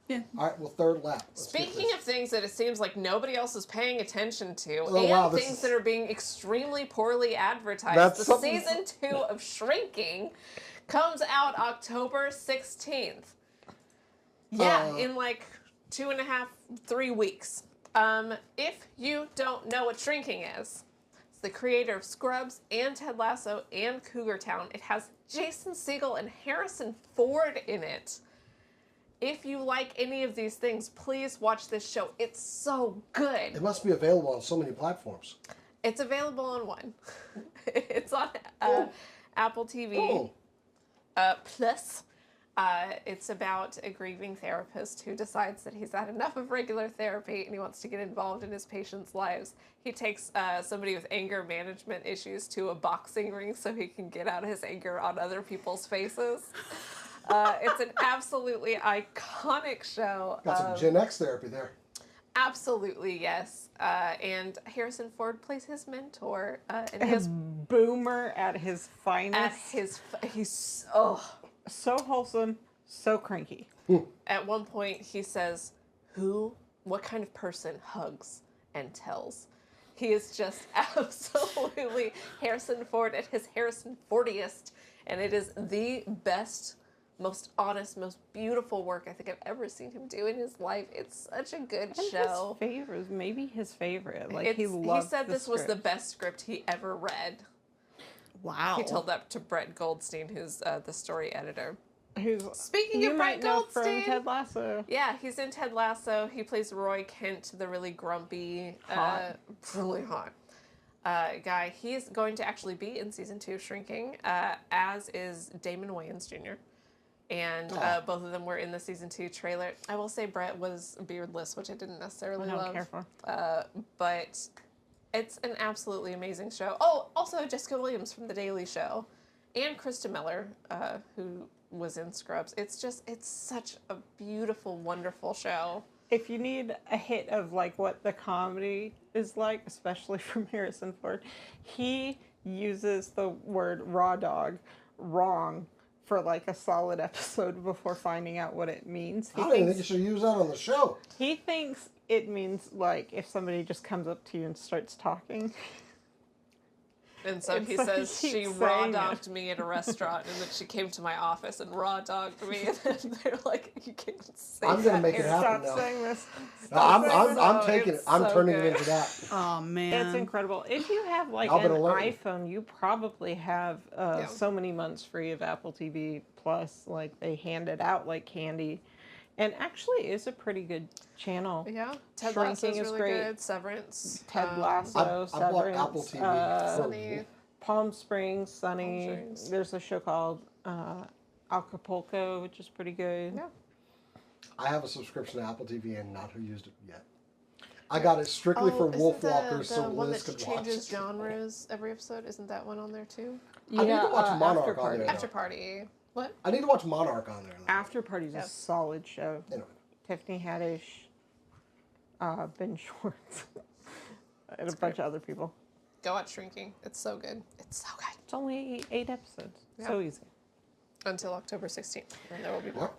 Yeah. All right, well, third lap. Speaking of things that it seems like nobody else is paying attention to, things that are being extremely poorly advertised, season 2 of Shrinking comes out October 16th. Yeah, in like 2.5, 3 weeks. If you don't know what Shrinking is, it's the creator of Scrubs and Ted Lasso and Cougar Town. It has Jason Segel and Harrison Ford in it. If you like any of these things, please watch this show. It's so good. It must be available on so many platforms. It's available on one. It's on Apple TV Plus. It's about a grieving therapist who decides that he's had enough of regular therapy and he wants to get involved in his patients' lives. He takes somebody with anger management issues to a boxing ring so he can get out his anger on other people's faces. It's an absolutely iconic show. Got some Gen X therapy there. Absolutely, yes. And Harrison Ford plays his mentor. And he has Boomer at his finest. He's so wholesome, so cranky. At one point, he says, what kind of person hugs and tells? He is just absolutely Harrison Ford at his Harrison Fordiest. And it is the best, most honest, most beautiful work I think I've ever seen him do in his life. It's such a good show. His favorite, maybe his favorite. He said this was the best script he ever read. Wow. He told that to Brett Goldstein, who's the story editor. Speaking of Brett Goldstein, from Ted Lasso. Yeah, he's in Ted Lasso. He plays Roy Kent, the really grumpy, really hot guy. He's going to actually be in season 2 of Shrinking, as is Damon Wayans Jr. And both of them were in the season 2 trailer. I will say Brett was beardless, which I didn't necessarily love. Care for. But it's an absolutely amazing show. Oh, also Jessica Williams from The Daily Show, and Krista Miller, who was in Scrubs. It's such a beautiful, wonderful show. If you need a hit of like what the comedy is like, especially from Harrison Ford, he uses the word raw dog wrong for like a solid episode before finding out what it means. I don't even think you should use that on the show. He thinks it means like if somebody just comes up to you and starts talking. And so he says she raw-dogged me at a restaurant, and then she came to my office and raw-dogged me, and then they're like, you can't say that. I'm going to make it happen now. Stop saying this. I'm taking it. I'm turning it into that. Oh, man. It's incredible. If you have like an iPhone, you probably have so many months free of Apple TV Plus. Like, they hand it out like candy. And actually, it's a pretty good channel. Yeah, Ted Lasso is really good. Severance. Ted Lasso, Severance. I bought Apple TV. Sunny. Palm Springs, Sunny. There's a show called Acapulco, which is pretty good. Yeah. I have a subscription to Apple TV and not used it yet. I got it strictly for Wolf Walkers, so Liz could watch it. The one that changes genres every episode, isn't that one on there too? I need to watch Monarch on there. After Party. What? I need to watch Monarch on there. After Party's a solid show. Anyway. Tiffany Haddish, Ben Schwartz, and a bunch of other people. Go watch Shrinking. It's so good. It's so good. It's only 8 episodes. So easy. Until October 16th. And there will be more.